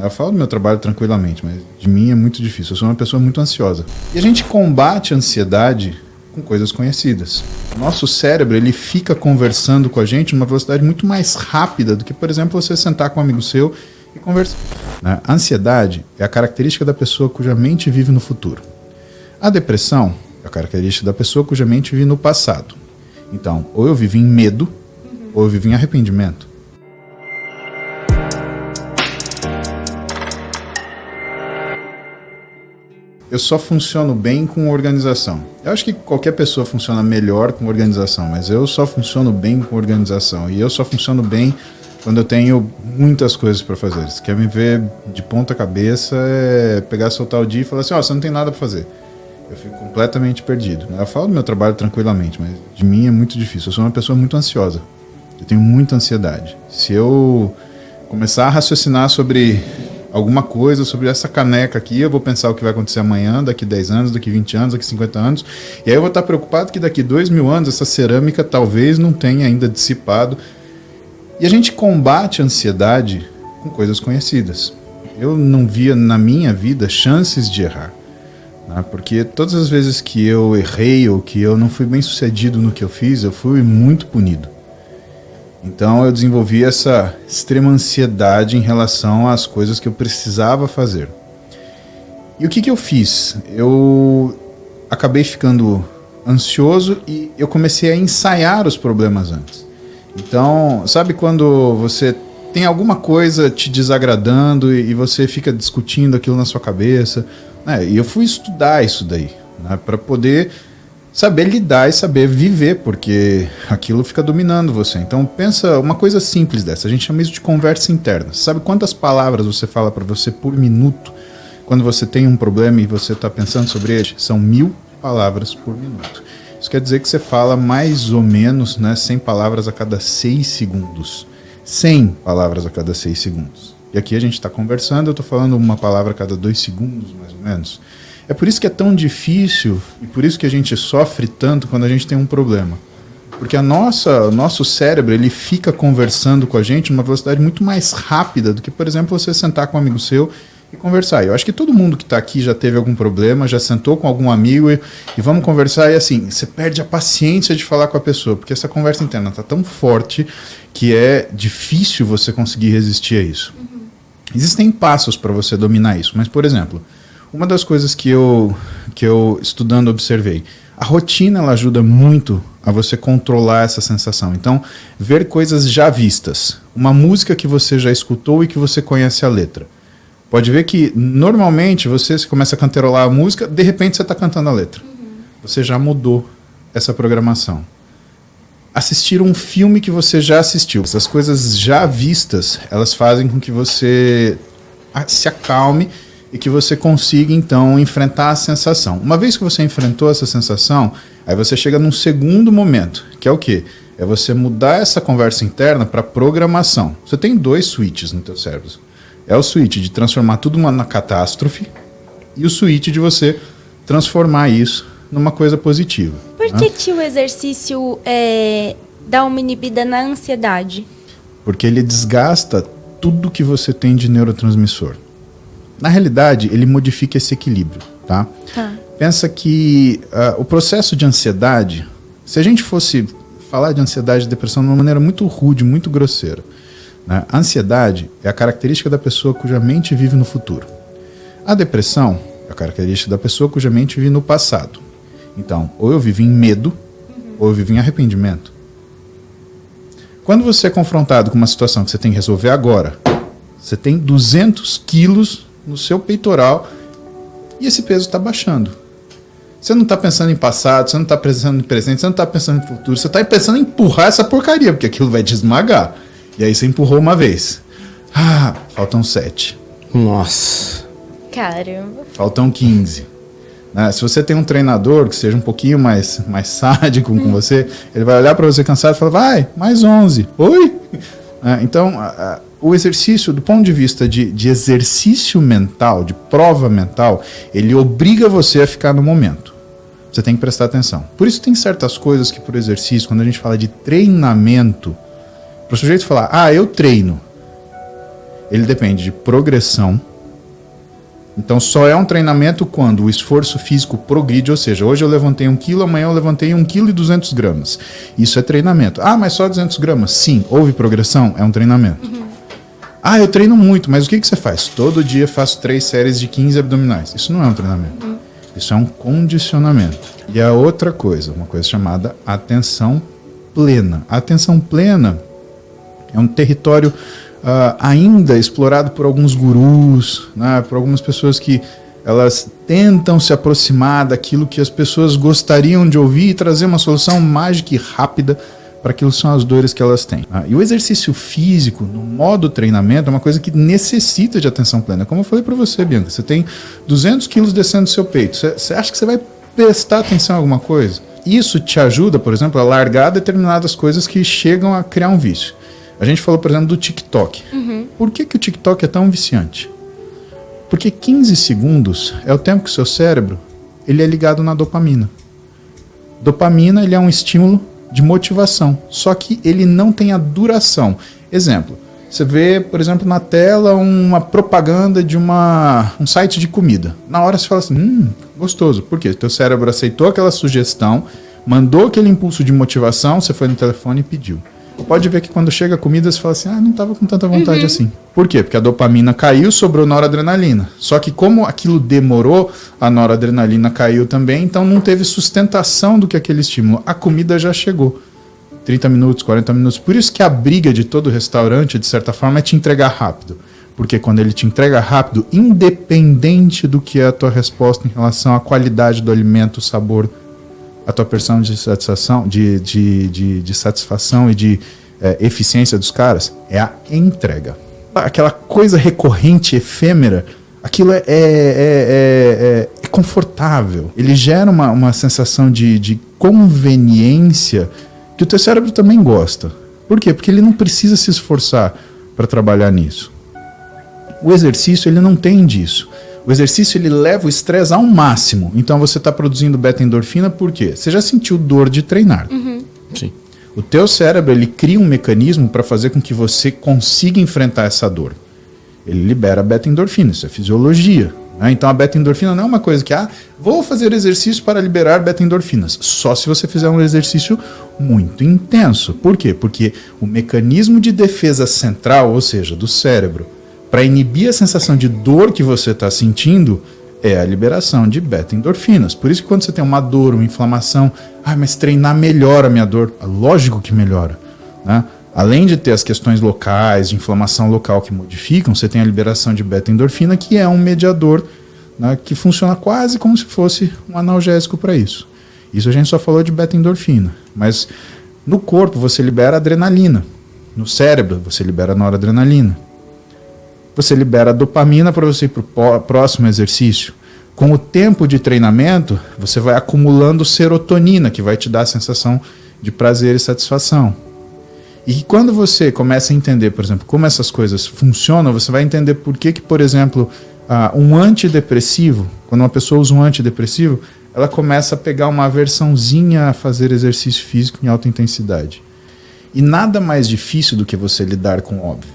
Eu falo do meu trabalho tranquilamente, mas de mim é muito difícil. Eu sou uma pessoa muito ansiosa. E a gente combate a ansiedade com coisas conhecidas. O nosso cérebro, ele fica conversando com a gente numa velocidade muito mais rápida do que, por exemplo, você sentar com um amigo seu e conversar. A ansiedade é a característica da pessoa cuja mente vive no futuro. A depressão é a característica da pessoa cuja mente vive no passado. Então, ou eu vivo em medo, ou eu vivo em arrependimento. Eu só funciono bem com organização. Eu acho que qualquer pessoa funciona melhor com organização, mas eu só funciono bem com organização. E eu só funciono bem quando eu tenho muitas coisas para fazer. Se quer me ver de ponta cabeça, é pegar, soltar o dia e falar assim, você não tem nada para fazer. Eu fico completamente perdido. Eu falo do meu trabalho tranquilamente, mas de mim é muito difícil. Eu sou uma pessoa muito ansiosa. Eu tenho muita ansiedade. Se eu começar a raciocinar sobre alguma coisa, sobre essa caneca aqui, eu vou pensar o que vai acontecer amanhã, daqui 10 anos, daqui 20 anos, daqui 50 anos, e aí eu vou estar preocupado que daqui 2.000 anos essa cerâmica talvez não tenha ainda dissipado. E a gente combate a ansiedade com coisas conhecidas. Eu não via na minha vida chances de errar, né? Porque todas as vezes que eu errei ou que eu não fui bem sucedido no que eu fiz, eu fui muito punido. Então eu desenvolvi essa extrema ansiedade em relação às coisas que eu precisava fazer. E o que eu fiz? Eu acabei ficando ansioso e eu comecei a ensaiar os problemas antes. Então, sabe quando você tem alguma coisa te desagradando e você fica discutindo aquilo na sua cabeça? E eu fui estudar isso daí, né, para poder saber lidar e saber viver, porque aquilo fica dominando você. Então pensa uma coisa simples dessa, a gente chama isso de conversa interna. Sabe quantas palavras você fala para você por minuto quando você tem um problema e você está pensando sobre ele? São 1.000 palavras por minuto. Isso quer dizer que você fala mais ou menos, né, 100 palavras a cada 6 segundos. 100 palavras a cada 6 segundos. E aqui a gente está conversando, eu estou falando uma palavra a cada 2 segundos, mais ou menos. É por isso que é tão difícil e por isso que a gente sofre tanto quando a gente tem um problema. Porque o nosso cérebro, ele fica conversando com a gente numa velocidade muito mais rápida do que, por exemplo, você sentar com um amigo seu e conversar. Eu acho que todo mundo que está aqui já teve algum problema, já sentou com algum amigo e vamos conversar, e assim, você perde a paciência de falar com a pessoa, porque essa conversa interna está tão forte que é difícil você conseguir resistir a isso. Existem passos para você dominar isso, mas, por exemplo, uma das coisas que eu estudando observei, a rotina ela ajuda muito a você controlar essa sensação. Então, ver coisas já vistas, uma música que você já escutou e que você conhece a letra. Pode ver que normalmente você começa a cantarolar a música, de repente você está cantando a letra. Você já mudou essa programação. Assistir um filme que você já assistiu. Essas coisas já vistas, elas fazem com que você se acalme e que você consiga, então, enfrentar a sensação. Uma vez que você enfrentou essa sensação, aí você chega num segundo momento, que é o quê? É você mudar essa conversa interna para programação. Você tem 2 switches no teu cérebro. É o switch de transformar tudo na catástrofe e o switch de você transformar isso numa coisa positiva. Por que o exercício dá uma inibida na ansiedade? Porque ele desgasta tudo que você tem de neurotransmissor. Na realidade, ele modifica esse equilíbrio, tá? Pensa que o processo de ansiedade, se a gente fosse falar de ansiedade e depressão de uma maneira muito rude, muito grosseira, né? A ansiedade é a característica da pessoa cuja mente vive no futuro. A depressão é a característica da pessoa cuja mente vive no passado. Então, ou eu vivo em medo, ou eu vivo em arrependimento. Quando você é confrontado com uma situação que você tem que resolver agora, você tem 200 quilos no seu peitoral e esse peso está baixando. Você não está pensando em passado, você não está pensando em presente, você não está pensando em futuro, você está pensando em empurrar essa porcaria, porque aquilo vai te esmagar. E aí você empurrou uma vez. Faltam 7. Nossa. Caramba. Faltam 15. Né? Se você tem um treinador que seja um pouquinho mais sádico com você, ele vai olhar para você cansado e falar, vai, mais 11. Oi? Então, o exercício, do ponto de vista de exercício mental, de prova mental, ele obriga você a ficar no momento. Você tem que prestar atenção. Por isso tem certas coisas que, por exercício, quando a gente fala de treinamento, para o sujeito falar, eu treino, ele depende de progressão. Então só é um treinamento quando o esforço físico progride, ou seja, hoje eu levantei 1 kg, amanhã eu levantei 1,2 kg. Isso é treinamento. Ah, mas só 200 gramas? Sim, houve progressão? É um treinamento. Ah, eu treino muito, mas o que você faz? Todo dia faço 3 séries de 15 abdominais. Isso não é um treinamento. Isso é um condicionamento. E a outra coisa, uma coisa chamada atenção plena. A atenção plena é um território ainda explorado por alguns gurus, né, por algumas pessoas que elas tentam se aproximar daquilo que as pessoas gostariam de ouvir e trazer uma solução mágica e rápida para aquilo que são as dores que elas têm. E o exercício físico, no modo treinamento, é uma coisa que necessita de atenção plena. Como eu falei para você, Bianca, você tem 200 quilos descendo do seu peito. Você acha que você vai prestar atenção em alguma coisa? Isso te ajuda, por exemplo, a largar determinadas coisas que chegam a criar um vício. A gente falou, por exemplo, do TikTok. Por que o TikTok é tão viciante? Porque 15 segundos é o tempo que o seu cérebro ele é ligado na dopamina. Dopamina ele é um estímulo de motivação, só que ele não tem a duração. Exemplo, você vê, por exemplo, na tela uma propaganda de um site de comida. Na hora você fala assim, gostoso. Por quê? Teu cérebro aceitou aquela sugestão, mandou aquele impulso de motivação, você foi no telefone e pediu. Pode ver que quando chega a comida você fala assim, não estava com tanta vontade assim. Por quê? Porque a dopamina caiu, sobrou noradrenalina. Só que como aquilo demorou, a noradrenalina caiu também, então não teve sustentação do que aquele estímulo. A comida já chegou. 30 minutos, 40 minutos. Por isso que a briga de todo restaurante, de certa forma, é te entregar rápido. Porque quando ele te entrega rápido, independente do que é a tua resposta em relação à qualidade do alimento, o sabor, a tua percepção de satisfação, de satisfação e de eficiência dos caras, é a entrega. Aquela coisa recorrente, efêmera, aquilo é confortável. Ele gera uma sensação de conveniência que o teu cérebro também gosta. Por quê? Porque ele não precisa se esforçar para trabalhar nisso. O exercício ele não tem disso. O exercício ele leva o estresse ao máximo. Então você está produzindo beta-endorfina por quê? Você já sentiu dor de treinar. Sim. O teu cérebro ele cria um mecanismo para fazer com que você consiga enfrentar essa dor. Ele libera beta-endorfina, isso é fisiologia. Né? Então a beta-endorfina não é uma coisa que, vou fazer exercício para liberar beta-endorfinas. Só se você fizer um exercício muito intenso. Por quê? Porque o mecanismo de defesa central, ou seja, do cérebro, para inibir a sensação de dor que você está sentindo, é a liberação de beta-endorfinas. Por isso que quando você tem uma dor, uma inflamação, mas treinar melhora a minha dor. Lógico que melhora. Né? Além de ter as questões locais, de inflamação local que modificam, você tem a liberação de beta-endorfina, que é um mediador, né, que funciona quase como se fosse um analgésico para isso. Isso a gente só falou de beta-endorfina. Mas no corpo você libera adrenalina. No cérebro você libera noradrenalina. Você libera dopamina para você ir para o próximo exercício. Com o tempo de treinamento, você vai acumulando serotonina, que vai te dar a sensação de prazer e satisfação. E quando você começa a entender, por exemplo, como essas coisas funcionam, você vai entender por que, por exemplo, um antidepressivo, quando uma pessoa usa um antidepressivo, ela começa a pegar uma aversãozinha a fazer exercício físico em alta intensidade. E nada mais difícil do que você lidar com o óbvio.